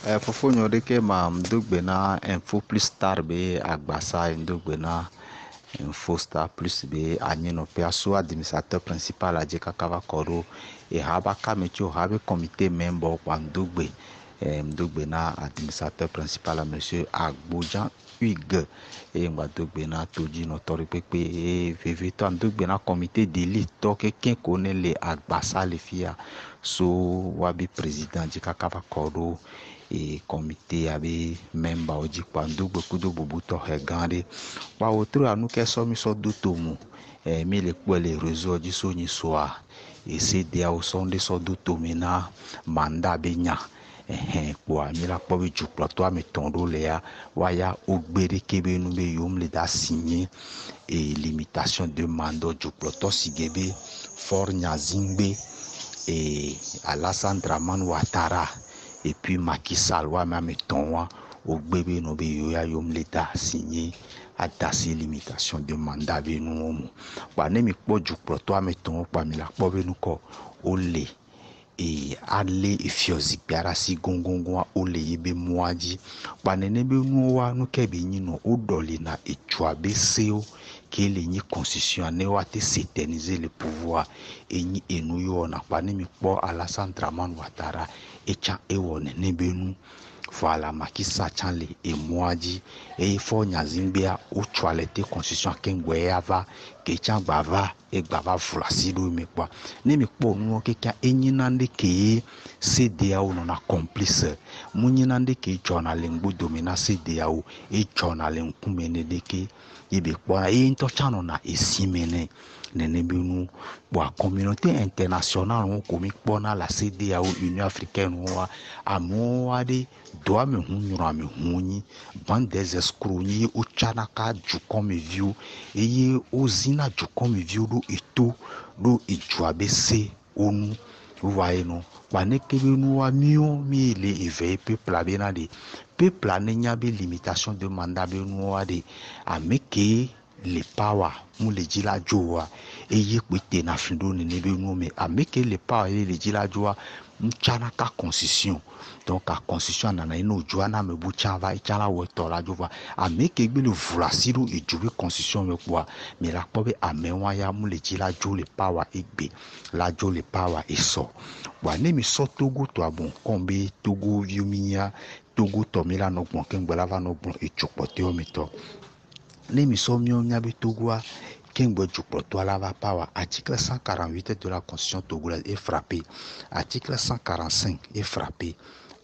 Fofo nyɔɖe ke ma do gbe na info plus star be agbasa do gbe na info star plus be anyinɔƒea so administrateur principal adze kaka va kɔ ɖo ehaba kame tso habe comité member kpa do gbe na administrateur principal monsieur Agbodjan Hugues eye ŋgba do gbe na todzinɔtɔ ɖe kpekpe eye vevitɔ do gbe na comité d'élite tɔ keke ko ne le agbasa le fia so wabi président dzi kaka va kɔ ɖo et comité abe member oji kpa do gbe kudo bobutɔ he gã ɖe wa wotro anu ke sɔ mi sɔ do tomu mi le kpɔ le réseau dzi so nyi soa CDAO sɔ ɖe sɔ do tome na mandat be nya kpoa mi la kpɔ be dzukplɔtɔ ame etɔ̃ ɖo le ya waya wogbe ɖe ke be nu be yewom le da signer et limitation de mandat dzukplɔtɔ si ge be For Nyazingbe et Alassane Dramane Ouattara et puis Macky Sall wa ame etɔ̃ wa wogbe be no be yoya yewom le da signer adasi limitation de mandat be nuwo mo kpa ne mi kpɔ dzukplɔtɔ ame etɔ̃ kpa mi la kpɔ be nukɔ wole et ale efiozikpui arasi gongongoa ole yebe mɔa dzi kpa nene be nuwoa nuke be nyi no woɖɔli na etsua be sewo ke le nyi constitution ne wate s'éterniser le pouvoir enyi enu yɔna kpa ne mi kpɔ Alassane Dramane Ouattara etsa ewɔ nene be nu voilà Macky Sall tsa le emɔa dzi eye For Nyazingbea wotsua le te constitution kengbe ya va ke tsa gba va egba va vlu asi ɖo me kpɔa ne mi kpɔ nuwo keke enyi nane ke CDAO nɔna complice mu nyi nane ke dzɔna le ŋgbodome na CDAO edzɔna le ŋkume ne ɖe ke yebe kpɔna eye ŋutɔ tsa nɔna esi me ne nene be nu kpoa communauté internationale ŋu ko mi kpɔna la CDAO Union africaine wa amewo aɖe do ame hu nyrɔ ame hu nyi bande des escrocs nyi wotsana ka dukɔmeviwo eye wozina dukɔmeviwo ɖo eto ɖo edzua be se wo nu wa ye no kpa ne ke be nuwa miwo mi le eve peuple be na de peuple ne nya be limitation de mandat be nuwa de ame ke le power mu le dzi la dzoa eye kpete na fi ɖo nene be nuwo me ame ke le power le dzi la dzoa ntsana ka constitution donc a constitution nana ino dzoa na me bu tsa va tsa la wetɔ la dzo va ame ke gbe le vlu asi ɖo edzo be constitution me kpoa me la kpɔ be ame wa ya mu le dzi la dzo le power egbe la dzo le power esɔ kpoa ne mi sɔ Togo tɔa bon kɔn be Togo viwo mi nya Togo tɔ mi la nɔ gbɔn ke ŋgbe la va nɔ gbɔn etso kpɔtɔewo me tɔ ne mi sɔ miwo nya be Togoa kengbe dzukplɔtɔa la va power article 148 de la constitution togolaise est frappé article 145 est frappé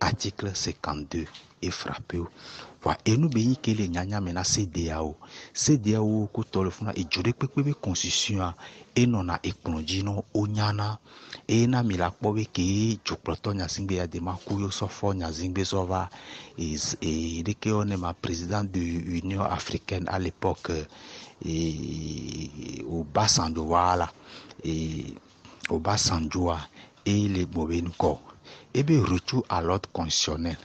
article 52 est frappé wa enu be yi ke le nyanya me na CDAO ko tɔ le funa edzo ɖe kpekpe be constitution enɔna ekplɔ dzi no onyana eye na mi la kpɔ be ke dzukplɔtɔ Nyazingbe ya de ma ku yo sɔ For Nyazingbe sɔ va ɖe ke wo ne ma président de l'Union africaine à l'époque Obasanjo voilà Obasanjoa et les mauvais corps et bien retour à l'ordre constitutionnel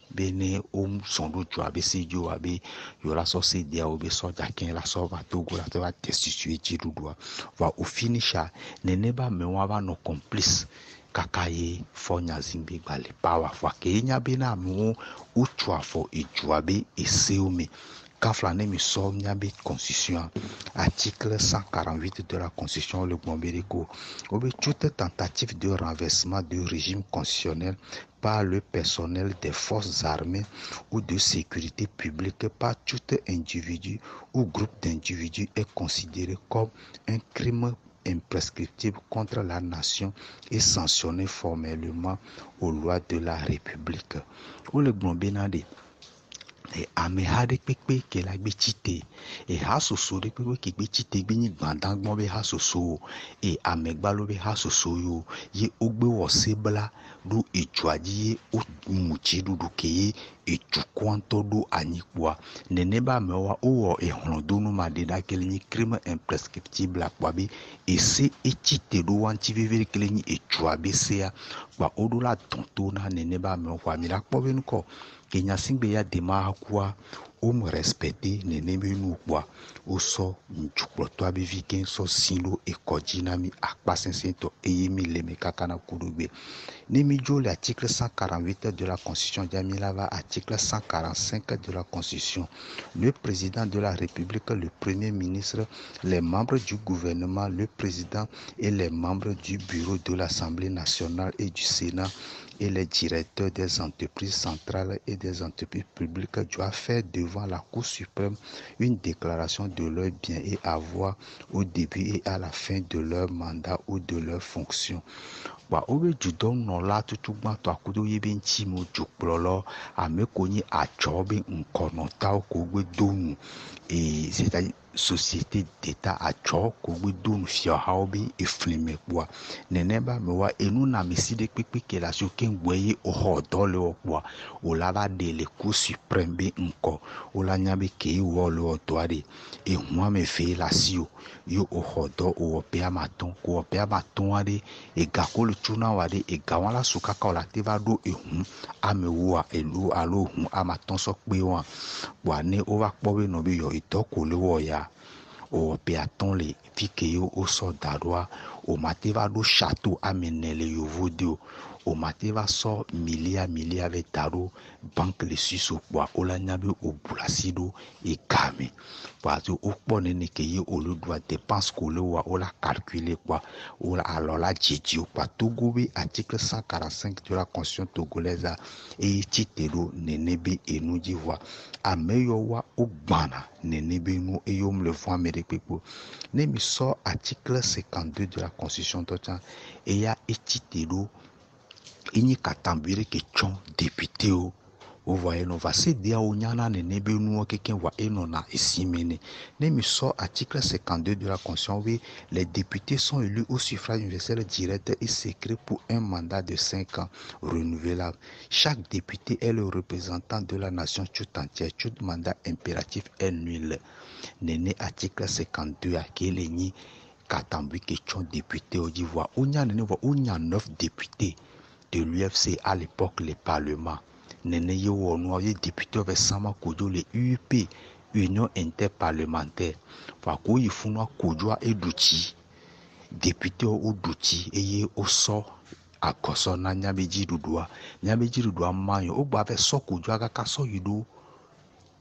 bene son do joa be si joa be yo la so CDAO be so jakin la so va Togo la to va destituer jirudoa va au finisha nene ba me wa va no complice kakaye For Nyazingbe gba le power fa ke nya be na mu utua fo ejua be eseome Kafla ne mi sɔ miabe constitution article 148 de la constitution le Gbɔnbereko obe toute tentative de renversement du régime constitutionnel par le personnel des forces armées ou de sécurité publique par tout individu ou groupe d'individus est considéré comme un crime imprescriptible contre la nation et sanctionné formellement aux lois de la République. Ou le Gbɔnbenade ameha ɖe kpekpe ke la gbe tsite hasoso ɖe kpekpe ke gbe tsite gbe nyi gbadagbɔ be hasoso amegbalo be hasoso yo ye wogbe wɔ sebla ɖo edzoa dzi ye womu dziɖuɖu ke ye edzukɔa ŋutɔ ɖo anyikpoa nene be amewoa wowɔ hlɔ̃donu ma ɖe ɖa ke le nyi crime imprescriptible kpoa be ese etsite ɖo wa ŋuti veve ke le nyi edzoa be sea kpoa woɖo la dɔ̃to na nene be amewo xɔa mi la kpɔ be nukɔ ke Nyazingbe ya de ma kua o me respecter nenebe nu kwa o so njuklo to abevi ken so silo e kodina mi akpa sensento eyemi leme kakana kurugbe nemi jo l'article 148 de la constitution Jamilava article 145 de la constitution le président de la république le premier ministre les membres du gouvernement le président et les membres du bureau de l'Assemblée nationale et du Sénat et les directeurs des entreprises centrales et des entreprises publiques doivent faire devant la Cour suprême une déclaration de leurs biens et avoirs au début et à la fin de leur mandat ou de leur fonction. Obe judon no la tutu gba to akudo yebe nti mo jukplolo amekonyi achobe nkono ta ko gbe donu c'est-à-dire société d'état acho ko gbe donu fio haobe eflime kwa neneba mewa enu na meside pepe ke la soken gweye o hodole okwa o la va de le Cour suprême be nko o la nyabe ke wo lo toade e hwa me fe la sio yo o hodo o pe amaton ko pe amaton ade e gakolo tuna wade e gawala sukaka o la te va do e hu amewa elu alo hu amaton so pe wa wa ne o va powe no bi yo itoko le wo ya o pe aton le fike yo o so dadwa o mate va do château amenele yo vodio o mate va so milia vetaro banque le suisse kwa o la nyabe o bulasido e kame parce o pone ne ke yo o le doit dépense ko le wa o la calculer quoi o la alors la djidjo kwa Togo be article 145 de la constitution togolaise et titelo nenebe enu divoa ameyo wa o gbana nenebe nu e yo me le voix merepepo ne mi so article 52 de la constitution tocha et ya etitelo ini katambire ke chon député o voyez no va se dia o nyana nenebe nu keken wa eno na esimene ne mi so article 52 de la constitution oui les députés sont élus au suffrage universel direct et secret pour un mandat de 5 ans renouvelable. Chaque député est le représentant de la nation tout entière. Tout mandat impératif est nul. Nene article 52 a keleni katambi question député au divoire on y a 9 députés de l'UFC à l'époque le parlement nene yo wono ye député avec sama kojo le UP Union interparlementaire fa ko yifunwa kojo educhi député o duchi eye o so akoso na nyabeji dudua manyo o gba fe so kojo aka kaso yido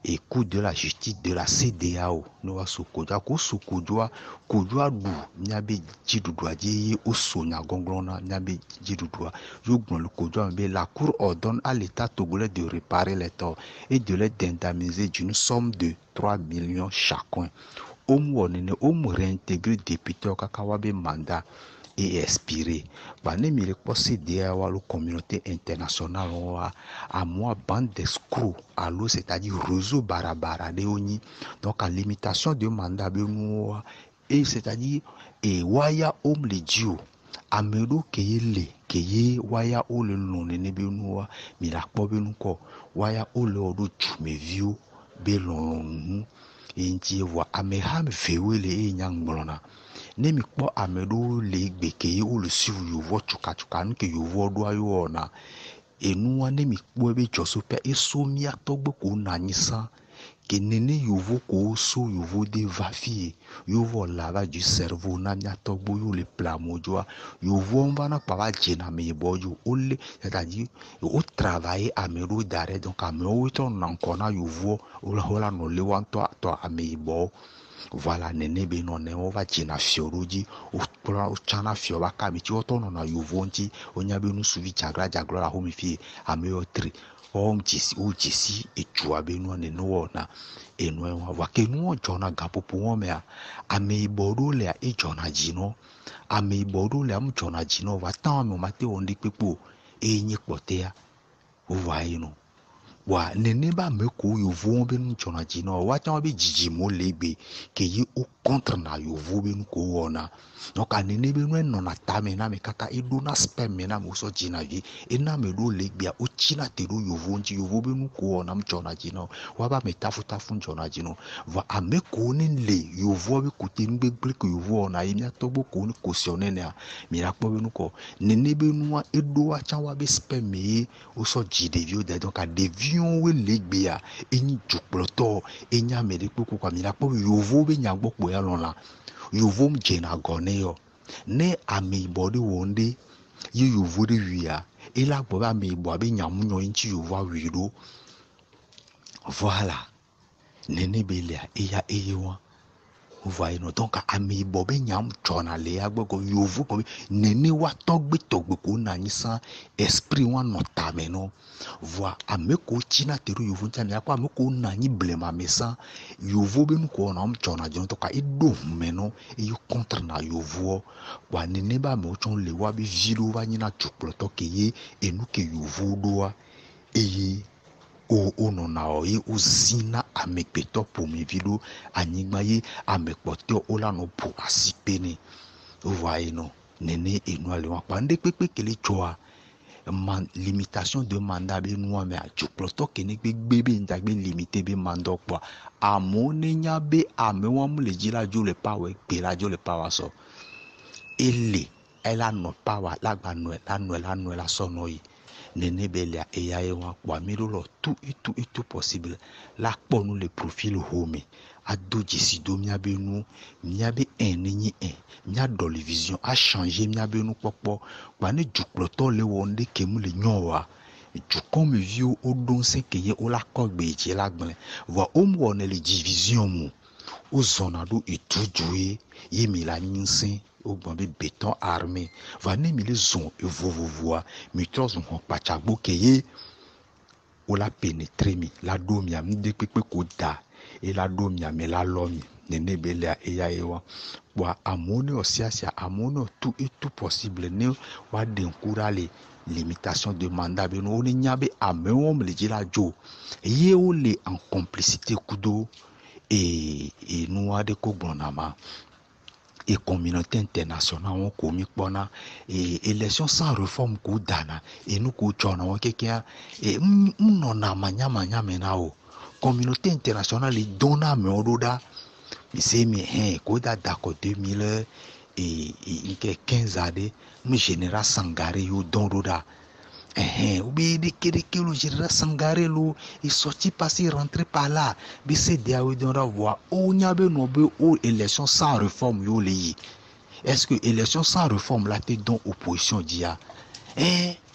et coup de la justice de la CDAO no wa sokoja ko sokoja kojoa du nyabe jidudua je o sonya gonglona nyabe jidudua yo gbon le kojoa be la cour ordonne à l'état togolais de réparer les torts et de les indemniser d'une somme de 3 millions chacun réintégrer député au kakawabe mandat et expiré. Bané le possé la communauté internationale à moi bande d'escrocs allo c'est-à-dire réseau barabara de oni donc à limitation de mandat et c'est-à-dire et waya homme le dio amedo keye waya o le non ne be no mi la po be nu ko waya o le odo chume vio be lon e ntie wa ameham fewele e nyangblona ne mi kpo amedo le gbeke o le sivu yo vo chuka nke yo vo do ayo na enu ne mi kpo be joso pe eso mi atogbo ko na nyisa ke nene yo vo ko so yo vo de vafie yo vo lava du cerveau na nya togbo yo le plamojoa yo vo mbana pa va jena me bojo ole c'est-à-dire au travailler amedo d'arrêt donc ameo to na kona yo vo ola no le wan to amebo. Voilà nene be no ne ova jina fioroji o chana fioba kamiti otono na yovonti onyabe nu suvi jagra la homi fi ameo tri jisi ejua be no ne no na eno wa ke no jona gapopo womea ame ibodo le e jona jino ame ibodo le am jona jino wa tan mo mate ondi pepo enyi potea o wa ino wa nene ba me ko yo von be nu chona jino wa tan be jiji mo lebe ke yi o contre na yovo be nu ko wona donc anene be nu no na tame na me kaka edo na spem me na mo so jina vi ena me do legbia o china te do yovo nji yovo be nu ko wona mchona jina wa ba me tafu mchona jina va ame ko ni le yovo be kote nu gbe ko yovo na yi mi atogbo ko ni cautionner na mi ra po be nu ko nene be nu edo a chan wa be spem me o so jide vi o de donc a devion we legbia eni jukploto enya me de koko kwa mi ra po yovo be nya gbo ya lona yovo mjena gone yo ne ame body wonde ye yovo de wia ila gbo ba me bo be nyamu nyo nchi yovo wiro voilà nene belia eya eyewa voyez no donc ame bo be nyam chona le agbo go yovo ko nene wa togbe ko na nyisan esprit wa no tameno voi ame ko china teru yovo tane akwa ame ko na nyi blema mesa yovo be nu ko na mchona jon to ka edo meno e contre na yovo wa nene ba me ochon le wa be vilo wa nyina chuklo to ke ye enu ke yovo doa eye o no na o ye uzina amekpeto po mi vilo anyigba ye amekpote o la no po asipeni voyez no nene enu ale wa pa nde pepe kele choa limitation de mandat be nou me a jukloto kene be ndagbe limité be mando kwa amone nya be ame wa mu le jila jo le power pe la jo le power so ele ela no power la gba no la so no yi nene belia eya e wa kwa miro lo tout possible la po nous le profil home ado jisi do mia be nu mia be enni mia do le vision a changer mia be nu popo kwa ne jukloto le wonde ke mu le nyowa jukon me vio o don se ke ye o la ko gbe je la gbon va o mu on le division mu o zona do etujue ye mi la nyinsin o gbon be béton armé va ne mi le zon e vovovoa mi tros on pachagbo ke ye o la pénétrer mi la do mi am de pepe ko da et la do mi am la lo mi nene belia eya ewa wa amone osiasia amone tout et tout possible ne wa dencourager limitation de mandat be no ni nyabe amewom le jila jo ye o le en complicité kudo et nous a de ko bonama et communauté internationale on komi pona et élection sans réforme ko dana et nous ko chona on kekia et na manya mena o communauté internationale li donna me ododa mi se mi ko da d'accord 2000 et 15 années mi général Sangaré yo don roda oubi de le général Sangaré lo est sorti passer rentrer par là bi se dia we don voir o nyabe no be o élection sans réforme yo li est-ce que élection sans réforme la te don opposition dia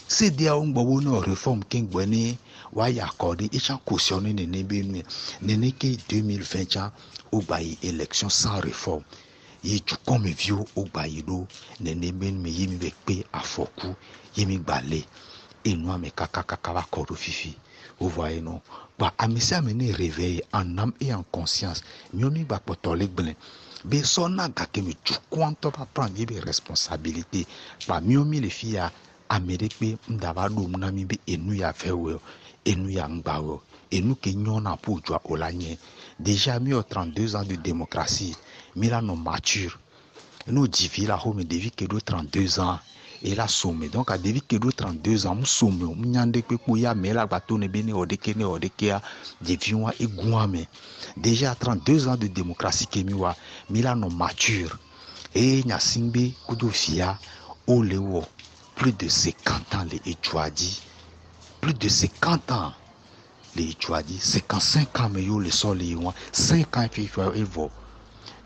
se dia on gbo no réforme king boni wa ya accordé et chan cautionné nene be nene ke 2020 o bayi élection sans réforme ye tu comme vieux au bayido nene ben me yemi bekpe afoku yemi balé et nous me kaka va kodo fifi vous voyez non ba amisa mene réveil en âme et en conscience miomi ba potole gben be sona ga ke mi tu quanto pa prendre des responsabilités ba miomi les filles amérique ndaba do mnami be enu ya fewe enu ya ngbawo enu ke nyona po jwa olanye déjà mis aux 32 ans de démocratie Mila non mature. Nous divi la home devi que de 32 ans et la somme. Donc à devi que de 32 ans, nous somme, nous nyande que ya mais la bateau ne bene odeke devi wa iguame. Déjà 32 ans de démocratie que miwa Mila non mature. Et nyasimbe kudofia olewo plus de 50 ans les étuadi. Plus de 50 ans les étuadi, 55 ans mais yo le sol les 5 ans puis il faut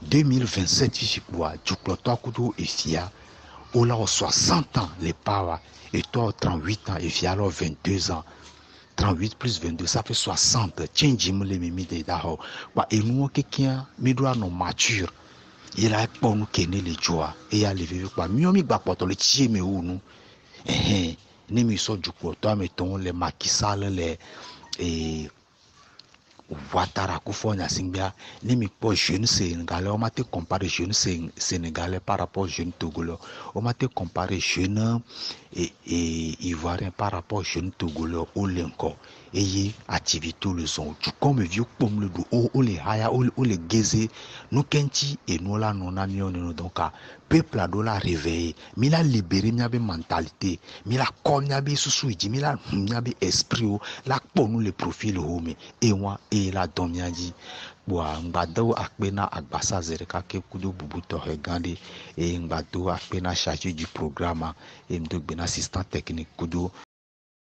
2027 fichikwa jukloto kudo et fia ola 60 ans les power et toi 38 ans et fia alors 22 ans 38 plus 22 ça fait 60 change me les mimi de daho ba enu quelqu'un mi doit non mature il a pour nous kenner les joie et à lever quoi miomi ba poto le tie me ou nous ni mi so jukloto mettons les makisal les et Ouattara Akufo Nyasingbia, ni mi po jeune sénégalais, on m'a te comparé jeune sénégalais par rapport jeune togolais, on m'a te comparé jeune et ivoirien par rapport jeune togolais au lenko. Et activité le son, tu comme vieux comme le do, o les haya, o les geze, nous kenti et nous là non amion donc peuple a do la réveillé, mi la libéré mi mentalité, mi la comme mi sous mi la mi esprit la pour nous les profils home et moi et la domiadi boa ngbado akpena agbasa zereka ke kudo bubuto regande et ngbado akpena chargé du programme et mdogbe assistant technique kudo